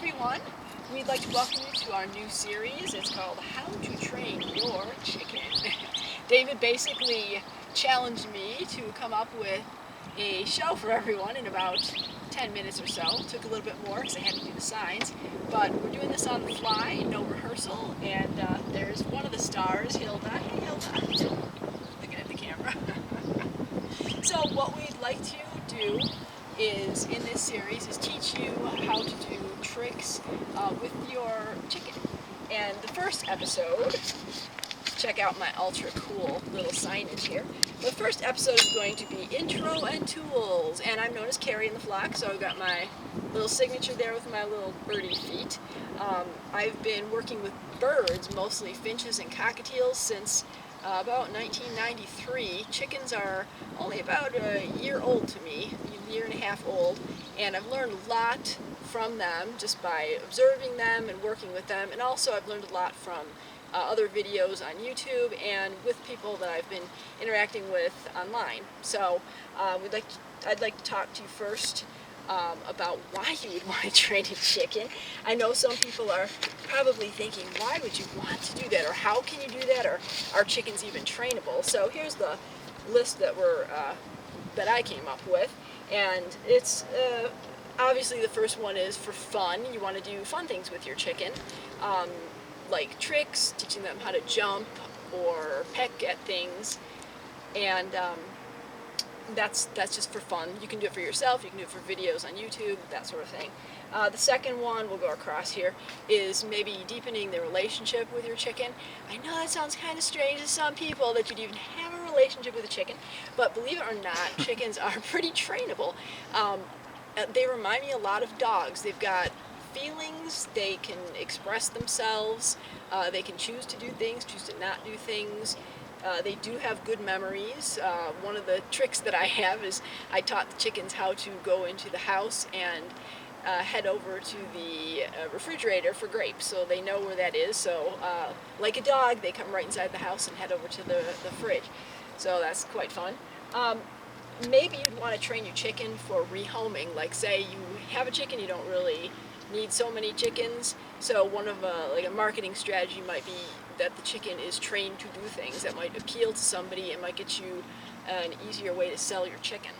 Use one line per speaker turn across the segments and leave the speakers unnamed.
everyone. We'd like to welcome you to our new series. It's called How to Train Your Chicken. David basically challenged me to come up with a show for everyone in about 10 minutes or so. It took a little bit more because I had to do the signs, but we're doing this on the fly, no rehearsal, and there's one of the stars, Hilda. Hey Hilda, looking at the camera. So what we'd like to do is, in this series, is teach you how to do tricks with your chicken. And the first episode, check out my ultra cool little signage here. The first episode is going to be intro and tools, and I'm known as Keri And The Flock, so I've got my little signature there with my little birdie feet. I've been working with birds, mostly finches and cockatiels, since about 1993. Chickens are only about a year old to me, a year and a half old, and I've learned a lot from them just by observing them and working with them, and also I've learned a lot from other videos on YouTube and with people that I've been interacting with online. So I'd like to talk to you first about why you would want to train a chicken. I know some people are probably thinking, why would you want to do that, or how can you do that, or are chickens even trainable? So here's the list that I came up with, and it's obviously the first one is for fun. You want to do fun things with your chicken, like tricks, teaching them how to jump or peck at things, and that's just for fun. You can do it for yourself, you can do it for videos on YouTube, that sort of thing. The second one, we'll go across here, is maybe deepening the relationship with your chicken. I know that sounds kind of strange to some people that you'd even have a relationship with a chicken, but believe it or not, chickens are pretty trainable. They remind me a lot of dogs. They've got feelings, they can express themselves, they can choose to do things, choose to not do things. They do have good memories. One of the tricks that I have is I taught the chickens how to go into the house and head over to the refrigerator for grapes, so they know where that is. So like a dog, they come right inside the house and head over to the fridge. So that's quite fun. Maybe you'd want to train your chicken for rehoming. Like say you have a chicken, you don't really need so many chickens, so one of like a marketing strategy might be that the chicken is trained to do things that might appeal to somebody and might get you an easier way to sell your chicken.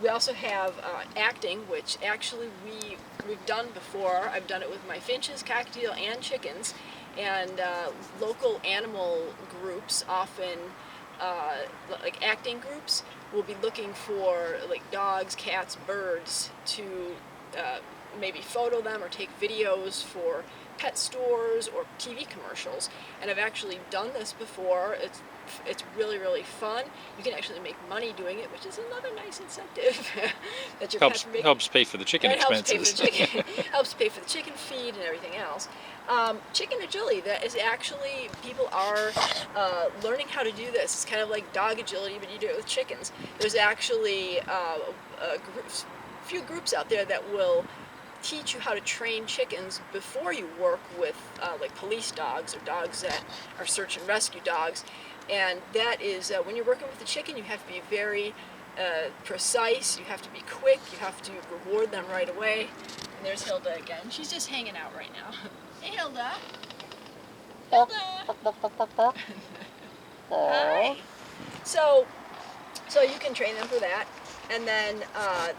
We also have acting, which actually we've done before. I've done it with my finches, cockatiel, and chickens, and local animal groups often, like acting groups, will be looking for like dogs, cats, birds to maybe photo them or take videos for pet stores or TV commercials, and I've actually done this before. It's really fun. You can actually make money doing it, which is another nice incentive that your
helps pay for the chicken expenses.
Helps pay for the chicken feed and everything else. Chicken agility, that is actually, people are learning how to do this. It's kind of like dog agility, but you do it with chickens. There's actually a few groups out there that will teach you how to train chickens before you work with like police dogs or dogs that are search and rescue dogs. And that is, when you're working with the chicken, you have to be very precise, you have to be quick, you have to reward them right away. And there's Hilda again. She's just hanging out right now. Hey Hilda! Hilda! Hi! So you can train them for that. And then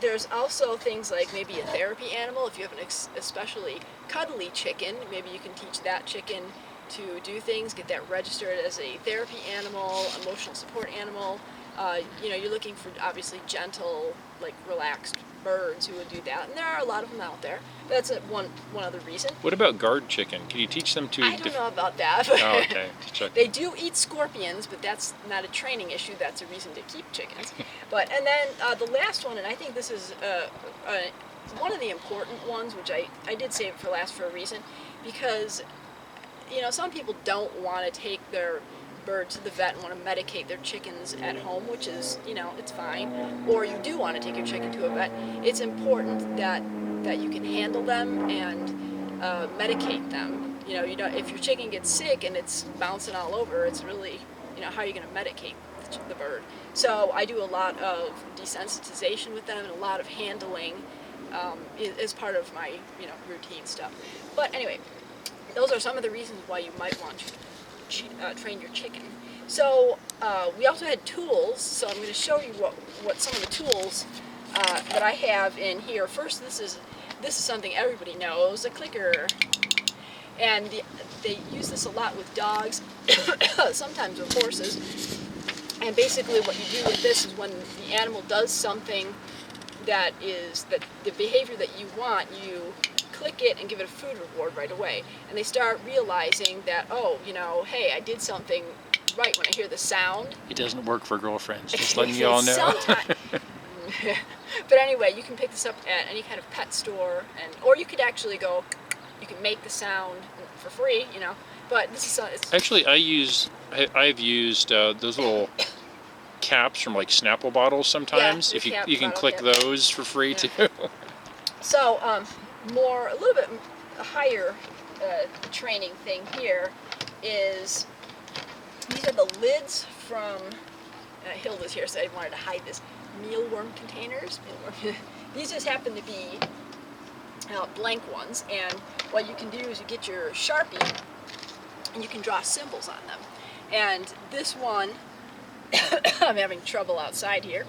there's also things like maybe a therapy animal. If you have an especially cuddly chicken, maybe you can teach that chicken to do things, get that registered as a therapy animal, emotional support animal. You know, you're looking for obviously gentle, like relaxed birds who would do that, and there are a lot of them out there. That's one other reason.
What about guard chicken? Can you teach them to?
I don't know about that.
Oh, okay.
They do eat scorpions, but that's not a training issue. That's a reason to keep chickens. And then the last one, and I think this is one of the important ones, which I did save it for last for a reason, because you know some people don't want to take their bird to the vet and want to medicate their chickens at home, which is, you know, it's fine. Or you do want to take your chicken to a vet. It's important that you can handle them and medicate them. You know, if your chicken gets sick and it's bouncing all over, it's really, you know, how are you going to medicate the bird? So I do a lot of desensitization with them and a lot of handling is part of my routine stuff. But anyway, those are some of the reasons why you might want to train your chicken. So we also had tools. So I'm going to show you what some of the tools that I have in here. First, this is something everybody knows, a clicker. And they use this a lot with dogs, sometimes with horses. And basically what you do with this is when the animal does something that is the behavior that you want, you click it and give it a food reward right away. And they start realizing that, oh, hey, I did something right when I hear the sound.
It doesn't work for girlfriends, just letting you all know.
Sometimes. But anyway, you can pick this up at any kind of pet store, or you could actually go, you can make the sound for free, But this is it's
Actually, I've used those little caps from like Snapple bottles sometimes.
Yeah,
If you can click those for free too.
So a little bit higher training thing here is these are the lids from Hilda's here, so I wanted to hide this. Mealworm containers. These just happen to be blank ones, and what you can do is you get your Sharpie and you can draw symbols on them. And this one, I'm having trouble outside here.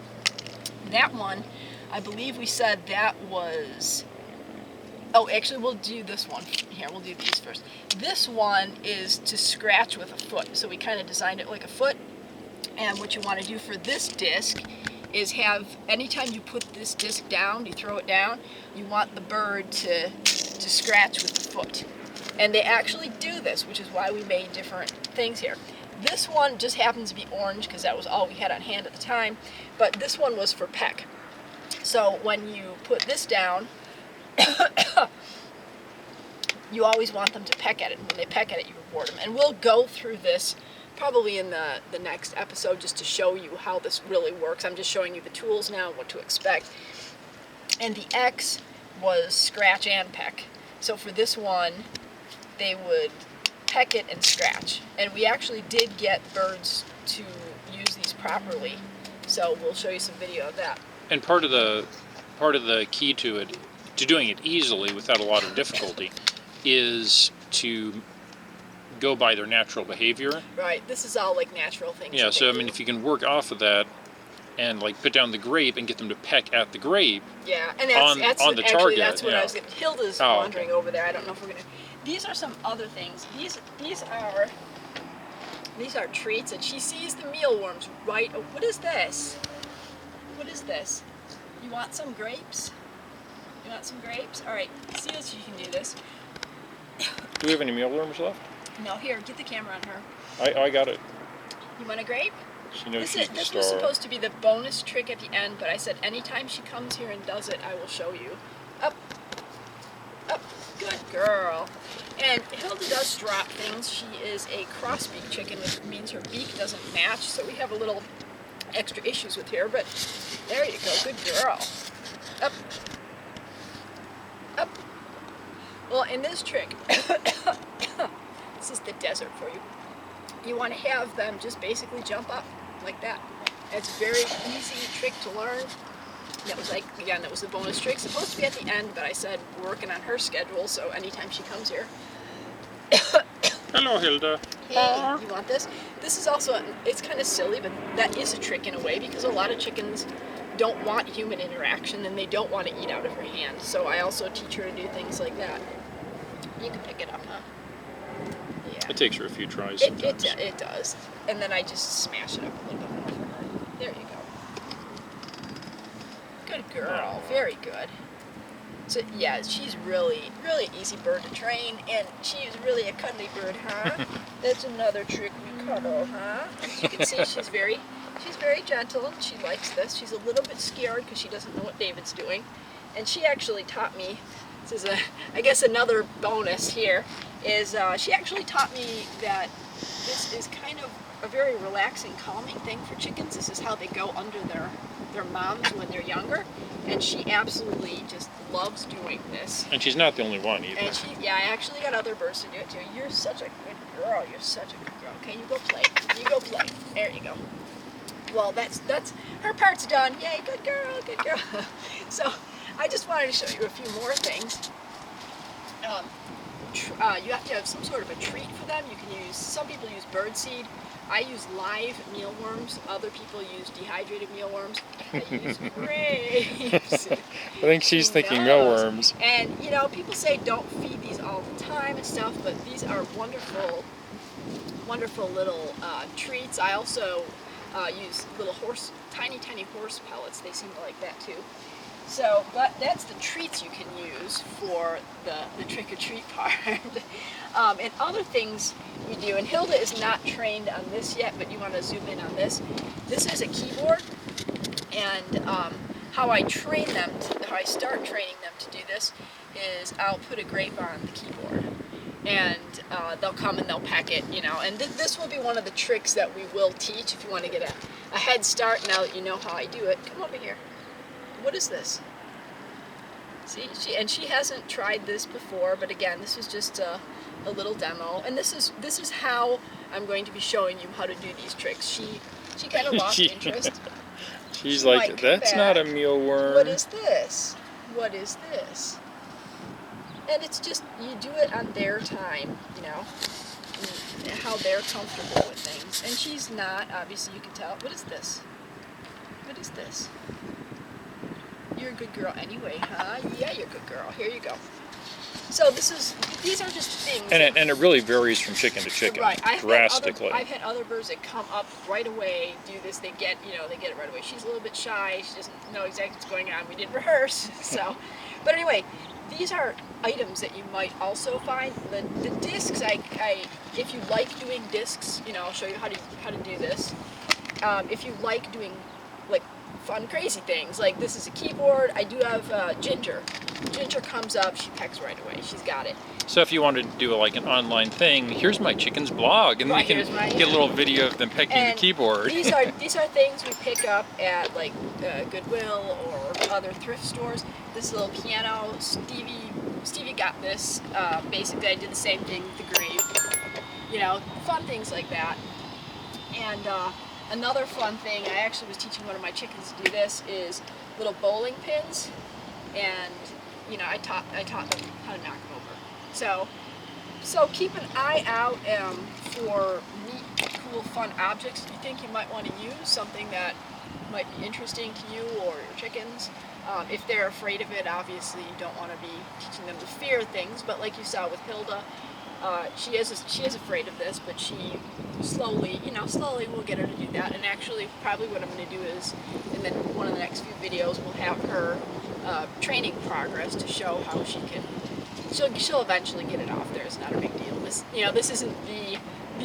That one, I believe we said that was, actually we'll do this one here, we'll do these first. This one is to scratch with a foot, so we kind of designed it like a foot. And what you want to do for this disc is anytime you put this disc down, you throw it down, you want the bird to scratch with the foot. And they actually do this, which is why we made different things here. This one just happens to be orange because that was all we had on hand at the time, but this one was for peck. So when you put this down, you always want them to peck at it. When they peck at it, you reward them. And we'll go through this probably in the next episode just to show you how this really works. I'm just showing you the tools now and what to expect. And the X was scratch and peck. So for this one, they would peck it and scratch. And we actually did get birds to use these properly. So we'll show you some video of that.
And part of the key to doing it easily without a lot of difficulty, is to go by their natural behavior.
Right. This is all like natural things.
Yeah. So I mean, if you can work off of that, and like put down the grape and get them to peck at the grape.
Yeah, and that's
on the
actually,
target.
that's what I was. Hilda's wandering over there. I don't know if we're gonna. These are some other things. These are treats, and she sees the mealworms right. Oh, what is this? What is this? You want some grapes? You want some grapes? All right. See if you can do this.
Do we have any mealworms left?
No. Here, get the camera on her.
I got it.
You want a grape?
She knows she's the
This
star.
was supposed to be the bonus trick at the end, but I said anytime she comes here and does it, I will show you. Up. Up. Good girl. And Hilda does drop things. She is a cross-beak chicken, which means her beak doesn't match, so we have a little extra issues with her, but there you go. Good girl. Up. Up. Well, in this trick, this is the desert for you. You want to have them just basically jump up like that. It's a very easy trick to learn. That was that was the bonus trick. Supposed to be at the end, but I said we're working on her schedule, so anytime she comes here.
Hello, Hilda.
Hey, you want this? This is also, it's kind of silly, but that is a trick in a way, because a lot of chickens don't want human interaction and they don't want to eat out of her hand. So I also teach her to do things like that. You can pick it up, huh? Yeah.
It takes her a few tries sometimes.
It does. And then I just smash it up a little bit more for her. There you go. Good girl. Very good. So yeah, she's really, really easy bird to train, and she is really a cuddly bird, huh? That's another trick we cuddle, huh? As you can see, she's very gentle, and she likes this. She's a little bit scared because she doesn't know what David's doing. And she actually taught me, this is I guess another bonus here, is she actually taught me that this is kind of a very relaxing, calming thing for chickens. This is how they go under their moms when they're younger, and she absolutely just loves doing this.
And she's not the only one either.
And I actually got other birds to do it too. You're such a good girl. You're such a good girl. Okay, you go play. You go play. There you go. Well, that's her part's done. Yay, good girl, good girl. So I just wanted to show you a few more things. You have to have some sort of a treat for them. You can use, some people use birdseed. I use live mealworms. Other people use dehydrated mealworms. I use grapes.
I think she's thinking
knows?
mealworms.
And you know, people say don't feed these all the time and stuff, but these are wonderful, wonderful little treats. I also use little tiny horse pellets. They seem to like that too. So, but that's the treats you can use for the trick-or-treat part. And other things we do, and Hilda is not trained on this yet, but you want to zoom in on this. This is a keyboard, and how I train them, how I start training them to do this is I'll put a grape on the keyboard, and they'll come and they'll peck it, you know. And this will be one of the tricks that we will teach if you want to get a head start now that you know how I do it. Come over here. What is this? See, she hasn't tried this before, but again, this is just a little demo, and this is how I'm going to be showing you how to do these tricks. She kind of lost interest.
She's like, that's not a mealworm.
What is this? What is this? And it's just, you do it on their time, you know, and how they're comfortable with things. And she's not, obviously you can tell. What is this? What is this? You're a good girl anyway, huh? Yeah, you're a good girl. Here you go. So these are just things.
And it really varies from chicken to chicken,
right.
drastically.
I've had other birds that come up right away, do this, they get it right away. She's a little bit shy, she doesn't know exactly what's going on. We didn't rehearse, so. But anyway, these are items that you might also find. The discs, if you like doing discs, you know, I'll show you how to do this. If you like doing like fun, crazy things, like this is a keyboard. I do have Ginger. Ginger comes up, she pecks right away. She's got it.
So if you wanted to do like an online thing, here's my chicken's blog, and
right,
you can get a little video of them pecking the keyboard.
these are things we pick up at like Goodwill or other thrift stores. This little piano, Stevie got this. Basically, I did the same thing with the grape. You know, fun things like that. And another fun thing, I actually was teaching one of my chickens to do this, is little bowling pins, and you know, I taught them how to knock them over. So keep an eye out for neat, cool, fun objects you think you might want to use, something that might be interesting to you or your chickens. If they're afraid of it, obviously you don't want to be teaching them to fear things, but like you saw with Hilda, she is afraid of this, but she slowly we'll get her to do that. And actually, probably what I'm going to do is, in then one of the next few videos, we'll have her training progress to show how she'll eventually get it off there. It's not a big deal. This isn't the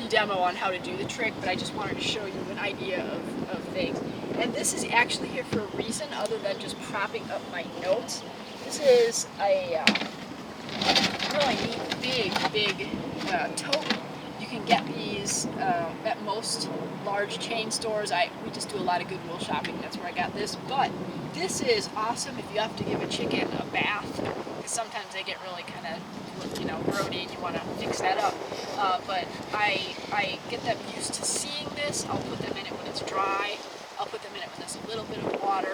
demo on how to do the trick, but I just wanted to show you an idea of things. And this is actually here for a reason other than just propping up my notes. This is a really neat, big tote. You can get these at most large chain stores. We just do a lot of Goodwill shopping. That's where I got this. But this is awesome if you have to give a chicken a bath, because sometimes they get really kind of, you know, grody and you want to fix that up. But I get them used to seeing this. I'll put them in it when it's dry. I'll put them in it when there's a little bit of water,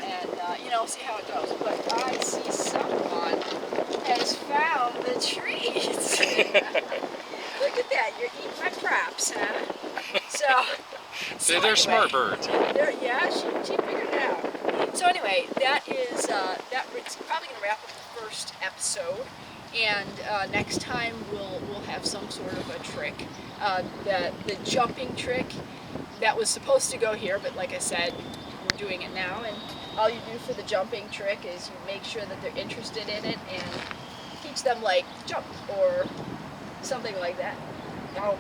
and you know, see how it goes. But I see someone has found the treats. Look at that, you're eating my props, huh? So
they're smart birds.
Yeah, she figured it out. So anyway, it's probably going to wrap up the first episode. And next time we'll have some sort of a trick. The jumping trick, that was supposed to go here, but like I said, we're doing it now. And all you do for the jumping trick is you make sure that they're interested in it and teach them, like, jump or something like that. Oh,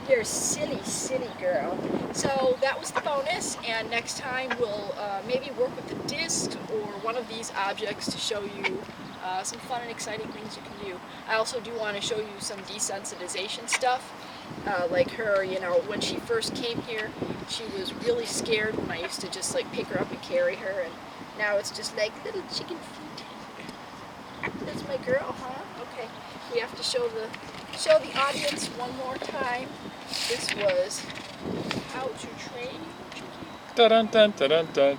you're a silly girl. So that was the bonus, and next time we'll maybe work with the disc or one of these objects to show you some fun and exciting things you can do. I also do want to show you some desensitization stuff. Like her, you know, when she first came here, she was really scared when I used to just like pick her up and carry her, and now it's just like little chicken feet. That's my girl, huh? Okay, we have to show the audience one more time. This was how to train chicken.
Dun dun dun dun dun.